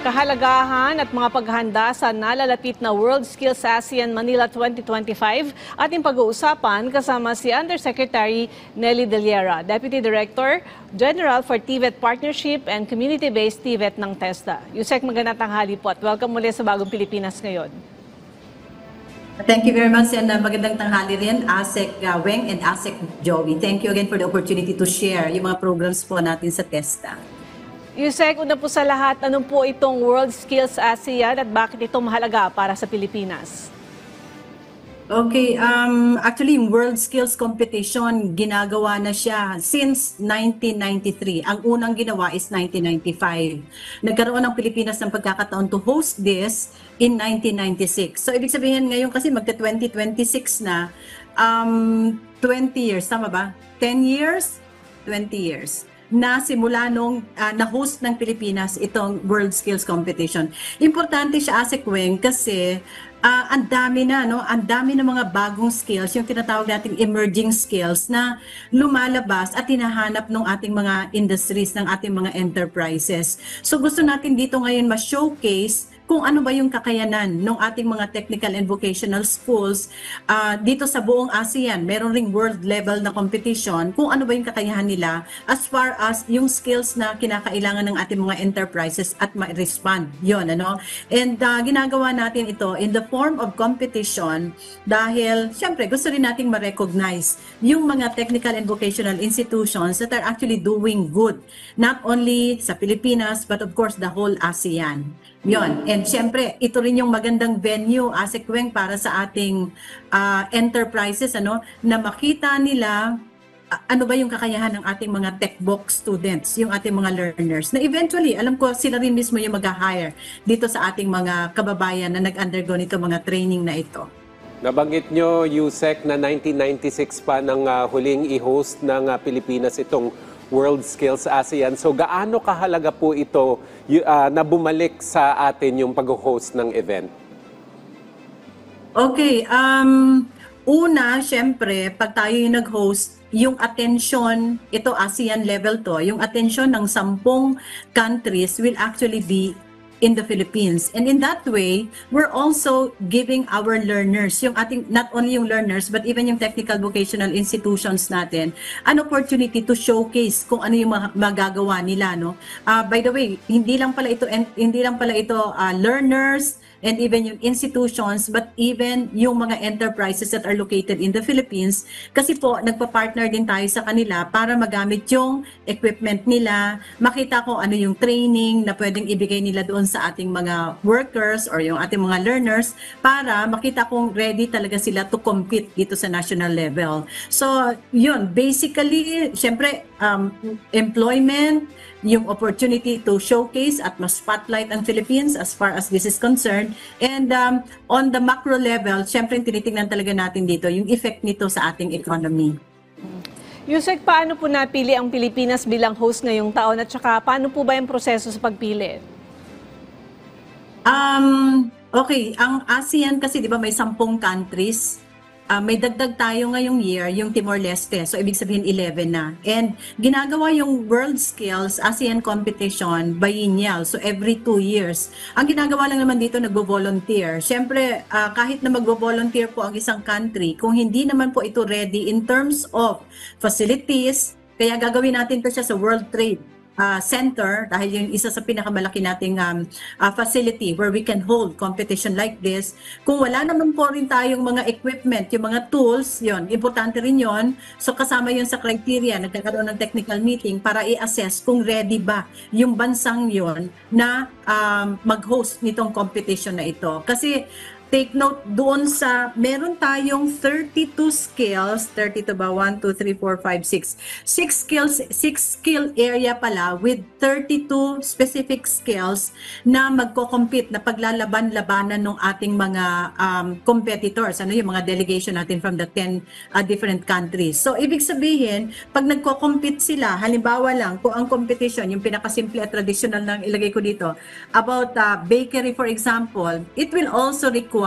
Kahalagahan at mga paghahanda sa nalalapit na World Skills ASEAN Manila 2025 ating pag-uusapan kasama si Undersecretary Nelly Deliera, Deputy Director General for TVET Partnership and Community-Based TVET ng TESDA. Yusek, magandang tanghali po at welcome muli sa Bagong Pilipinas ngayon. Thank you very much and magandang tanghali rin, ASEC Weng and ASEC Joey. Thank you again for the opportunity to share yung mga programs po natin sa TESDA. Yusek, una po sa lahat, anong po itong World Skills ASEAN at bakit ito mahalaga para sa Pilipinas? Okay, actually yung World Skills Competition, ginagawa na siya since 1993. Ang unang ginawa is 1995. Nagkaroon ng Pilipinas ng pagkakataon to host this in 1996. So ibig sabihin ngayon kasi magka-2026 na, 20 years, tama ba? 10 years? 20 years na simula nung na-host ng Pilipinas itong World Skills Competition. Importante siya, ASEC Weng, kasi ang dami na, no? Ang dami ng mga bagong skills, yung tinatawag nating emerging skills na lumalabas at hinahanap ng ating mga industries, ng ating mga enterprises. So gusto natin dito ngayon ma-showcase kung ano ba yung kakayanan ng ating mga technical and vocational schools dito sa buong ASEAN. Meron ring world level na competition kung ano ba yung kakayahan nila as far as yung skills na kinakailangan ng ating mga enterprises at ma-respond. Yun, ano? And ginagawa natin ito in the form of competition dahil syempre gusto rin nating ma-recognize yung mga technical and vocational institutions that are actually doing good, not only sa Pilipinas but of course the whole ASEAN. Yun. And syempre, ito rin yung magandang venue, ASEC Weng, para sa ating enterprises, ano, na makita nila ano ba yung kakayahan ng ating mga tech box students, yung ating mga learners, na eventually, alam ko, sila rin mismo yung mag-hire dito sa ating mga kababayan na nag-undergo nito mga training na ito. Nabanggit nyo, Yusek, na 1996 pa nang huling i-host ng Pilipinas itong World Skills ASEAN. So gaano kahalaga po ito na bumalik sa atin yung pag-host ng event? Okay, una, syempre, pag tayo yung nag-host, yung attention, ito ASEAN level to, yung attention ng 10 countries will actually be in the Philippines. And in that way, we're also giving our learners, yung ating, not only yung learners, but even yung technical vocational institutions natin, an opportunity to showcase kung ano yung magagawa nila, no? By the way, hindi lang pala ito learners, and even yung institutions, but even yung mga enterprises that are located in the Philippines. Kasi po, nagpa-partner din tayo sa kanila para magamit yung equipment nila, makita ko ano yung training na pwedeng ibigay nila doon sa ating mga workers or yung ating mga learners para makita kung ready talaga sila to compete dito sa national level. So, yun, basically, syempre, employment, yung opportunity to showcase at ma-spotlight ang Philippines as far as this is concerned. And on the macro level, syempre tinitingnan talaga natin dito yung effect nito sa ating economy. Yusek, paano po napili ang Pilipinas bilang host ngayong taon at saka paano po ba yung proseso sa pagpili? Okay, ang ASEAN kasi di ba may 10 countries. May dagdag tayo ngayong year, yung Timor-Leste. So, ibig sabihin 11 na. And ginagawa yung World Skills ASEAN Competition biennial. So, every 2 years. Ang ginagawa lang naman dito, nagbo-volunteer. Siyempre, kahit na magbo-volunteer po ang isang country, kung hindi naman po ito ready in terms of facilities, kaya gagawin natin ito siya sa World Trade Center dahil yung isa sa pinakamalaki nating facility where we can hold competition like this. Kung wala naman po rin tayong mga equipment, yung mga tools, yon, importante rin yon. So kasama yun sa criteria, nagkakaroon ng technical meeting para i-assess kung ready ba yung bansang yon na mag-host nitong competition na ito. Kasi take note doon sa, meron tayong 32 skills, 32 ba? 1, 2, 3, 4, 5, 6. 6 skill area pala with 32 specific skills na magko-compete, na paglalaban-labanan ng ating mga competitors, ano yung mga delegation natin from the 10 different countries. So, ibig sabihin, pag nagko-compete sila, halimbawa lang, kung ang competition, yung pinakasimple at traditional na ilagay ko dito, about bakery for example, it will also require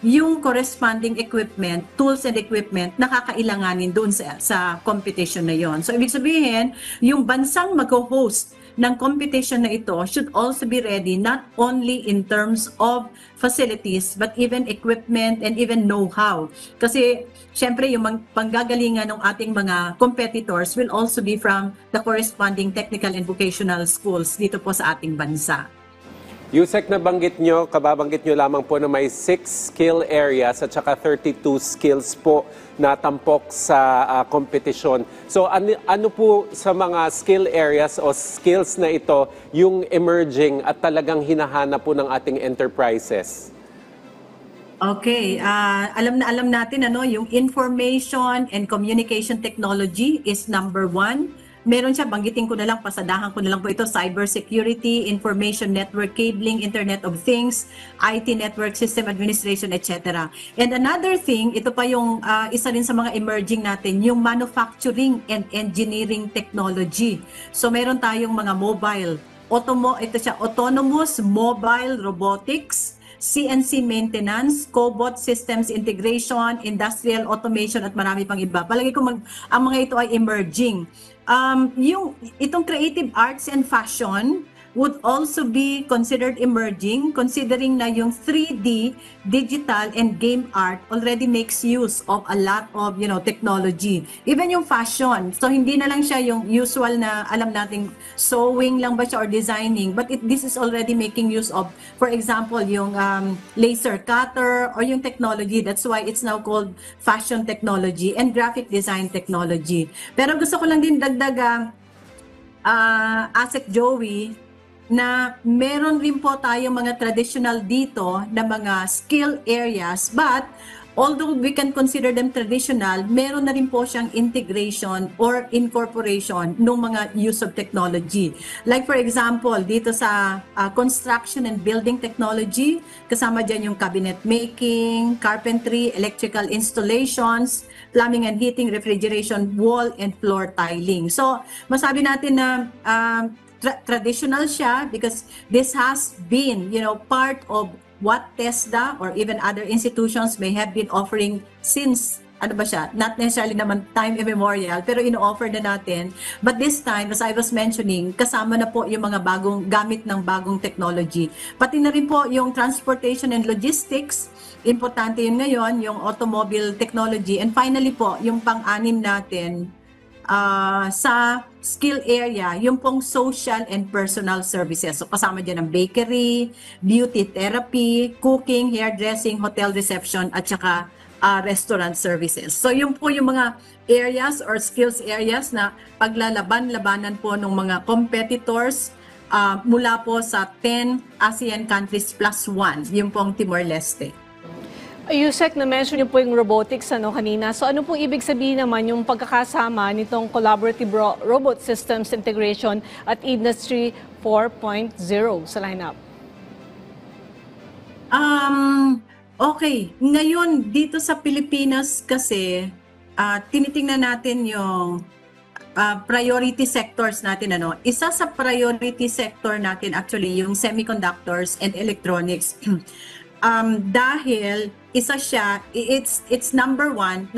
yung corresponding equipment, tools and equipment na kakailanganin doon sa competition na yon. So, ibig sabihin, yung bansang mag-host ng competition na ito should also be ready not only in terms of facilities but even equipment and even know-how. Kasi syempre yung panggagalingan ng ating mga competitors will also be from the corresponding technical and vocational schools dito po sa ating bansa. Yusek, kababanggit nyo lamang po na may 6 skill areas at saka 32 skills po na tampok sa kompetisyon. So ano po sa mga skill areas o skills na ito yung emerging at talagang hinahanap po ng ating enterprises? Okay, alam natin yung information and communication technology is number 1. Meron siya, banggitin ko na lang, pasadahan ko na lang po ito, cybersecurity, information network cabling, Internet of Things, IT network system administration, etc. And another thing, ito pa yung isa rin sa mga emerging natin, yung manufacturing and engineering technology. So meron tayong mga autonomous mobile robotics, CNC maintenance, cobot systems integration, industrial automation at marami pang iba. Palagi ko ang mga ito ay emerging. Itong creative arts and fashion would also be considered emerging, considering na yung 3D, digital, and game art already makes use of a lot of technology. Even yung fashion, so hindi na lang siya yung usual na alam nating sewing lang ba siya or designing, but this is already making use of, for example, yung laser cutter or yung technology. That's why it's now called fashion technology and graphic design technology. Pero gusto ko lang din dagdag Asek Joey, na meron rin po tayong mga traditional dito na mga skill areas, but although we can consider them traditional, meron na rin po siyang integration or incorporation ng mga use of technology. Like for example, dito sa construction and building technology, kasama dyan yung cabinet making, carpentry, electrical installations, plumbing and heating, refrigeration, wall and floor tiling. So, masabi natin na traditional siya because this has been, part of what TESDA or even other institutions may have been offering since, not necessarily naman time immemorial, pero ino-offer na natin. But this time, as I was mentioning, kasama na po yung mga gamit ng bagong technology. Pati na rin po yung transportation and logistics, importante yun ngayon, yung automobile technology. And finally po, yung pang-anim natin, sa skill area, yung pong social and personal services. So kasama dyan ang bakery, beauty therapy, cooking, hairdressing, hotel reception, at saka restaurant services. So yun po yung mga areas or skills areas na paglalaban-labanan po ng mga competitors mula po sa 10 ASEAN countries plus 1, yung pong Timor-Leste. Yusek, na-mention niyo po yung robotics kanina. So ano pong ibig sabihin naman yung pagkakasama nitong collaborative robot systems integration at Industry 4.0 sa lineup? Okay. Ngayon, dito sa Pilipinas kasi, tinitingnan natin yung priority sectors natin. Isa sa priority sector natin actually yung semiconductors and electronics. Dahil isa siya, it's number 1,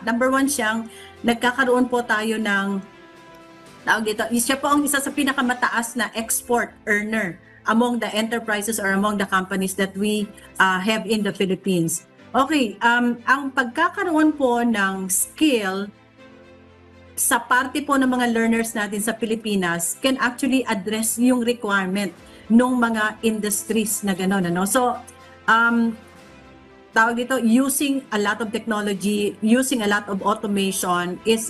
number 1 siyang nagkakaroon po tayo ng tawag dito, siya po ang isa sa pinakamataas na export earner among the enterprises or among the companies that we have in the Philippines. Okay, ang pagkakaroon po ng skill sa parte po ng mga learners natin sa Pilipinas can actually address yung requirement ng mga industries na gano'n. So, tawag dito, using a lot of technology, using a lot of automation is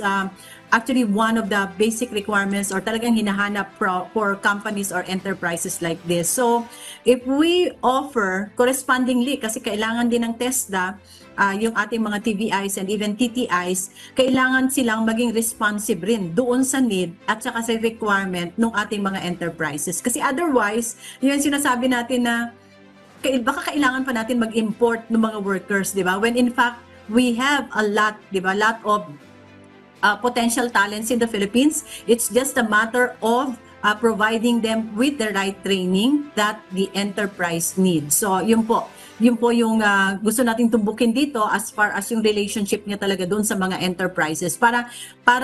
actually one of the basic requirements or talagang hinahanap for companies or enterprises like this. So, if we offer correspondingly, kasi kailangan din ng TESDA, yung ating mga TVIs and even TTIs, kailangan silang maging responsive rin doon sa need at saka sa requirement ng ating mga enterprises. Kasi otherwise, yun sinasabi natin na baka kailangan pa natin mag-import ng mga workers, di ba? When in fact, we have a lot, di ba? Lot of potential talents in the Philippines. It's just a matter of providing them with the right training that the enterprise needs. So yun po yung gusto nating tumbukin dito as far as yung relationship niya talaga doon sa mga enterprises para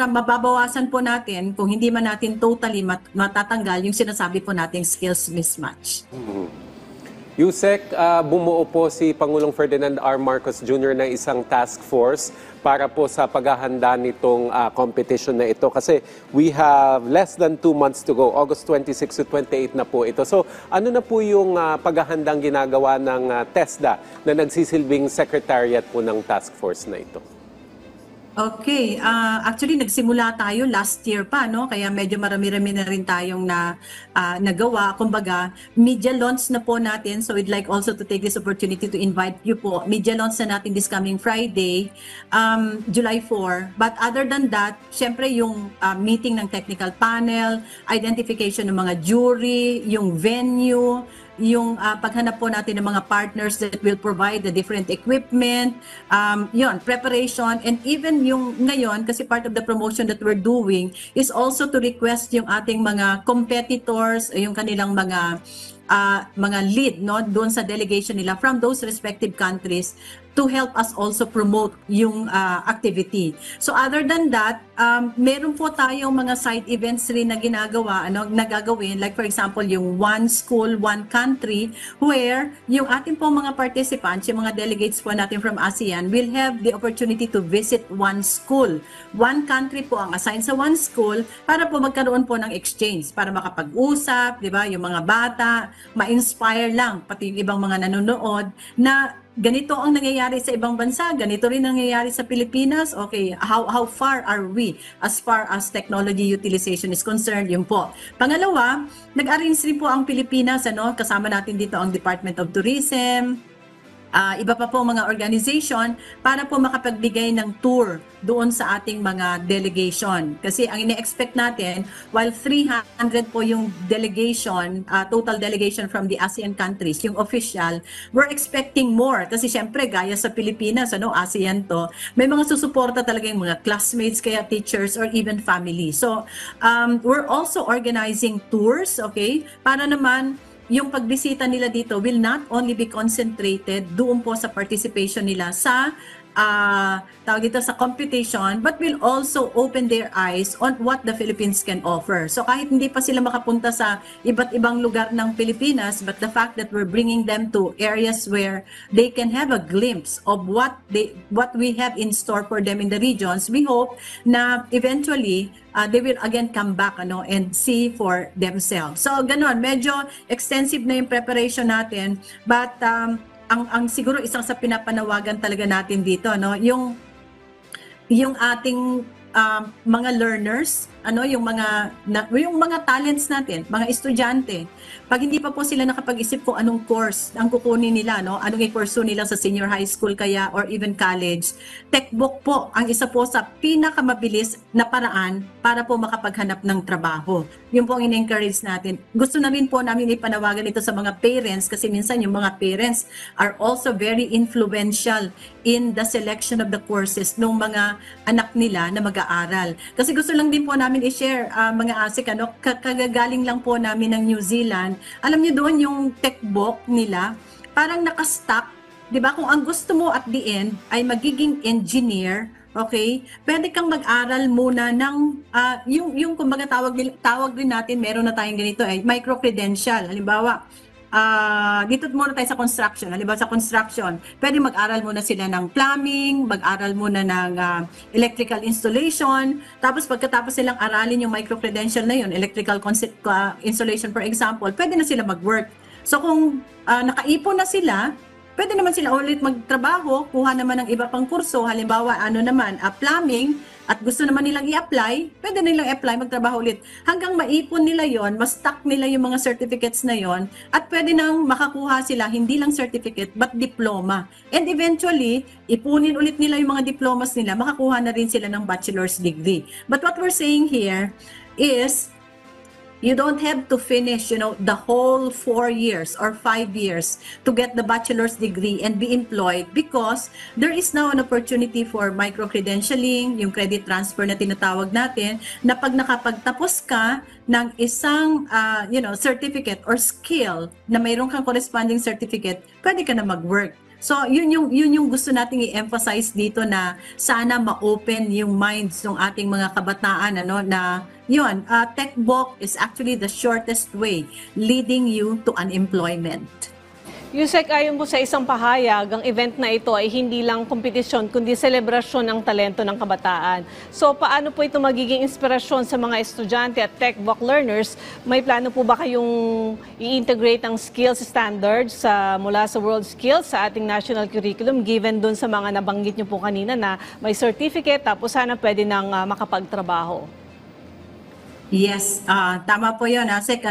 mababawasan po natin kung hindi man natin totally matatanggal yung sinasabi po nating skills mismatch. Yusek, bumuo po si Pangulong Ferdinand R. Marcos Jr. ng isang task force para po sa paghahanda nitong competition na ito. Kasi we have less than 2 months to go. August 26 to 28 na po ito. So ano na po yung paghahandang ginagawa ng TESDA na nagsisilbing secretariat po ng task force na ito? Okay, actually nagsimula tayo last year pa, no? Kaya medyo marami-rami na rin tayong nagawa. Kumbaga, media launch na po natin. So we'd like also to take this opportunity to invite you po. Media launch na natin this coming Friday, July 4. But other than that, syempre yung meeting ng technical panel, identification ng mga jury, yung venue, yung paghanap po natin ng mga partners that will provide the different equipment, yun, preparation, and even yung ngayon, kasi part of the promotion that we're doing is also to request yung ating mga competitors, yung kanilang mga lead, no, doon sa delegation nila from those respective countries to help us also promote yung activity. So other than that, meron po tayong mga side events rin na nagagawin, like for example yung One School, One Country, where yung ating po mga participants, yung mga delegates po natin from ASEAN will have the opportunity to visit one school. One country po ang assigned sa one school para po magkaroon po ng exchange, para makapag-usap, di ba, yung mga bata, ma-inspire lang, pati yung ibang mga nanonood, na ganito ang nangyayari sa ibang bansa, ganito rin nangyayari sa Pilipinas. Okay, how far are we as far as technology utilization is concerned? Yun po. Pangalawa, nag-arrange rin po ang Pilipinas, kasama natin dito ang Department of Tourism, iba pa po mga organization para po makapagbigay ng tour doon sa ating mga delegation. Kasi ang ine-expect natin, while 300 po yung delegation, total delegation from the ASEAN countries, yung official, we're expecting more. Kasi syempre, gaya sa Pilipinas, ASEAN to, may mga susuporta talaga yung mga classmates, kaya teachers, or even family. So, we're also organizing tours, okay, para naman yung pagbisita nila dito will not only be concentrated doon po sa participation nila sa tawag dito sa computation, but will also open their eyes on what the Philippines can offer. So kahit hindi pa sila makapunta sa iba't ibang lugar ng Pilipinas, but the fact that we're bringing them to areas where they can have a glimpse of what we have in store for them in the regions, we hope na eventually they will again come back and see for themselves. So ganon, medyo extensive na yung preparation natin, but ang siguro isang sa pinapanawagan talaga natin dito, yung ating mga learners, yung mga talents natin, mga estudyante, pag hindi pa po sila nakapag-isip kung anong course ang kukunin nila, anong i-pursue nila sa senior high school kaya or even college, textbook po ang isa po sa pinakamabilis na paraan para po makapaghanap ng trabaho. Yun po ang in-encourage natin. Gusto na rin po namin ipanawagan ito sa mga parents kasi minsan yung mga parents are also very influential in the selection of the courses ng mga anak nila na mag-aaral. Kasi gusto lang din po namin i-share, mga ASIC, kagagaling lang po namin ng New Zealand. Alam niyo doon yung textbook nila, parang nakastock, di ba? Kung ang gusto mo at the end ay magiging engineer, okay, pwede kang mag-aral muna ng, yung kumbaga tawag din natin, meron na tayong ganito, micro-credential. Halimbawa, dito muna tayo sa construction. Halimbawa sa construction, pwede mag-aral muna sila ng plumbing, mag-aral muna ng electrical installation, tapos pagkatapos silang aralin yung micro-credential na yun, electrical installation for example, pwede na sila mag-work. So kung nakaipon na sila, pwede naman sila ulit magtrabaho, kuha naman ng iba pang kurso, halimbawa plumbing, at gusto naman nilang i-apply, pwede nilang apply, magtrabaho ulit. Hanggang maipon nila yon, ma-stock nila yung mga certificates na yon, at pwede nang makakuha sila, hindi lang certificate, but diploma. And eventually, ipunin ulit nila yung mga diplomas nila, makakuha na rin sila ng bachelor's degree. But what we're saying here is, You don't have to finish, the whole 4 years or 5 years to get the bachelor's degree and be employed, because there is now an opportunity for micro-credentialing, yung credit transfer na tinatawag natin, na pag nakapagtapos ka ng isang certificate or skill na mayroon kang corresponding certificate, pwede ka na mag-work. So, yun yung gusto nating i-emphasize dito, na sana ma-open yung minds ng ating mga kabataan, na TechBook is actually the shortest way leading you to unemployment. Yusek, ayon po sa isang pahayag, ang event na ito ay hindi lang kompetisyon, kundi selebrasyon ng talento ng kabataan. So, paano po ito magiging inspirasyon sa mga estudyante at TechBook learners? May plano po ba kayong i-integrate ang skills standards mula sa World Skills sa ating national curriculum, given dun sa mga nabanggit niyo po kanina na may certificate, tapos sana pwede nang makapagtrabaho? Yes, tama po yun, Sek.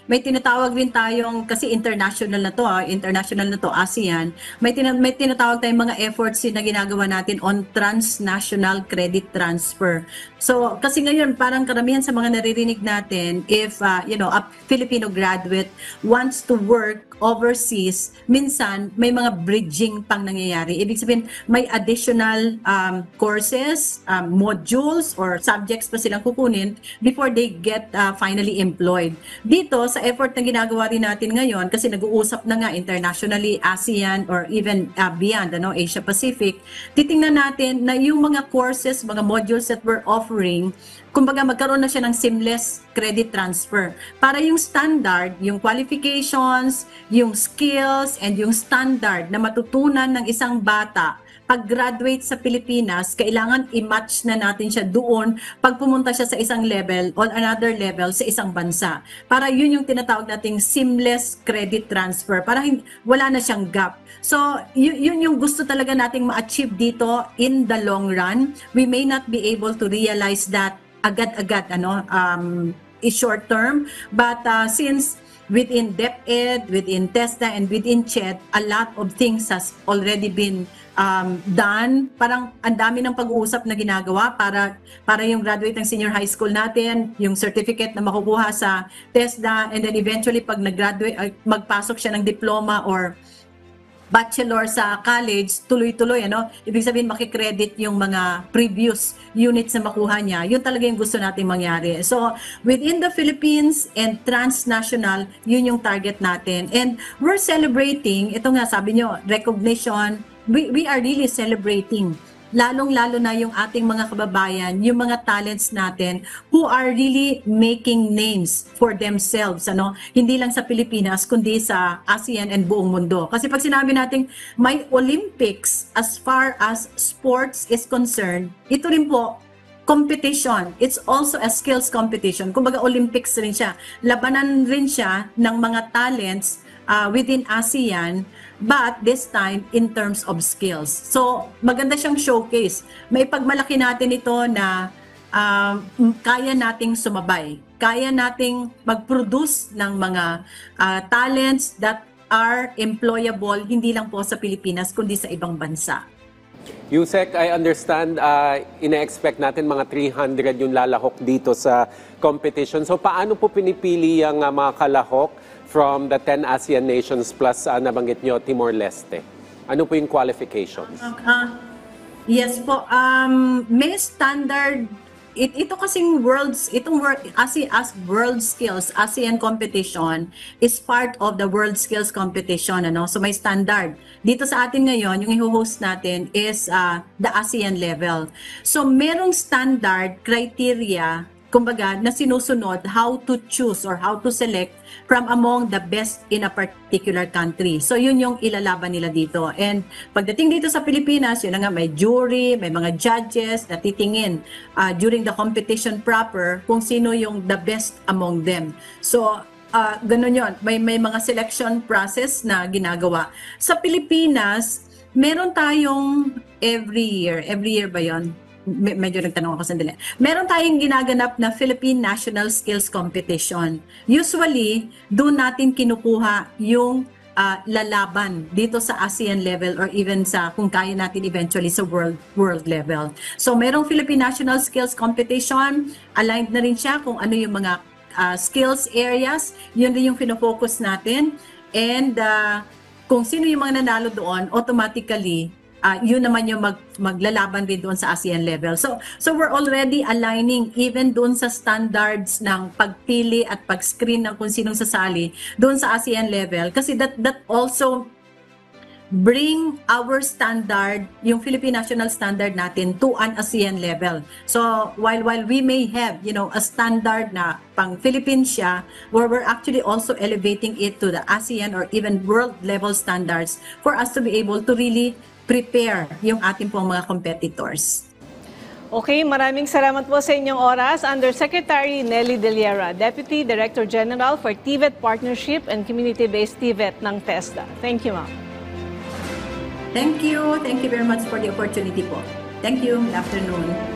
May tinatawag din tayong, kasi international na to, ASEAN. May tinatawag tayong mga efforts na ginagawa natin on transnational credit transfer. So, kasi ngayon, parang karamihan sa mga naririnig natin, if, a Filipino graduate wants to work overseas, minsan may mga bridging pang nangyayari. Ibig sabihin, may additional courses, modules, or subjects pa silang kukunin before they get finally employed. Dito, sa effort na ginagawa rin natin ngayon, kasi nag-uusap na nga internationally, ASEAN, or even beyond, Asia Pacific, titingnan natin na yung mga courses, mga modules that we're offering, kumbaga magkaroon na siya ng seamless credit transfer. Para yung standard, yung qualifications, yung skills, and yung standard na matutunan ng isang bata pag-graduate sa Pilipinas, kailangan i-match na natin siya doon pag pumunta siya sa isang level or another level sa isang bansa. Para yun yung tinatawag nating seamless credit transfer. Para wala na siyang gap. So, yun yung gusto talaga nating ma-achieve dito in the long run. We may not be able to realize that agad-agad, is short term. But since within DepEd, within TESDA, and within CHED, a lot of things has already been done. Parang ang dami ng pag-uusap na ginagawa para yung graduate ng senior high school natin, yung certificate na makukuha sa TESDA, and then eventually pag nag-graduate, magpasok siya ng diploma or bachelor sa college, tuloy-tuloy, Ibig sabihin, makikredit yung mga previous units na makuha niya. Yun talaga yung gusto natin mangyari. So, within the Philippines and transnational, yun yung target natin. And we're celebrating, ito nga, sabi nyo, recognition. We are really celebrating, lalong-lalo na yung ating mga kababayan, yung mga talents natin who are really making names for themselves, hindi lang sa Pilipinas, kundi sa ASEAN and buong mundo. Kasi pag sinabi natin may Olympics as far as sports is concerned, ito rin po, competition. It's also a skills competition. Kumbaga Olympics rin siya. Labanan rin siya ng mga talents within ASEAN, but this time in terms of skills. So, maganda siyang showcase. May pagmalaki natin ito na kaya nating sumabay. Kaya nating mag-produce ng mga talents that are employable, hindi lang po sa Pilipinas, kundi sa ibang bansa. Yusek, I understand, ina-expect natin mga 300 yung lalahok dito sa competition. So, paano po pinipili ang mga kalahok from the 10 ASEAN nations plus nabanggit nyo, Timor-Leste? Ano po yung qualifications? Yes po, may standard. Ito kasing as World Skills ASEAN competition is part of the World Skills competition, So may standard. Dito sa atin ngayon, yung i-host natin is the ASEAN level. So merong standard criteria, kumbaga, na sinusunod how to choose or how to select from among the best in a particular country. So yun yung ilalaban nila dito. And pagdating dito sa Pilipinas, yun na nga, may jury, may mga judges na titingin during the competition proper kung sino yung the best among them. So ganun yun. May mga selection process na ginagawa. Sa Pilipinas, meron tayong every year ba yun? Medyo nagtanong ako sandali. Meron tayong ginaganap na Philippine National Skills Competition. Usually, doon natin kinukuha yung lalaban dito sa ASEAN level or even sa kung kaya natin eventually sa world level. So, merong Philippine National Skills Competition. Aligned na rin siya kung ano yung mga skills areas, yun din yung fino-focus natin. And kung sino yung mga nanalo doon, automatically, yun naman yung maglalaban din doon sa ASEAN level. So we're already aligning even doon sa standards ng pagpili at pag-screen ng kung sinong sasali doon sa ASEAN level. Kasi that also bring our standard, yung Philippine national standard natin to an ASEAN level. So while we may have, a standard na pang Philippines siya, where we're actually also elevating it to the ASEAN or even world level standards for us to be able to really prepare yung ating pong mga competitors. Okay, maraming salamat po sa inyong oras. Undersecretary Nelly De Liera, Deputy Director General for TVET Partnership and Community-Based TVET ng TESDA. Thank you, ma'am. Thank you. Thank you very much for the opportunity po. Thank you. Good afternoon.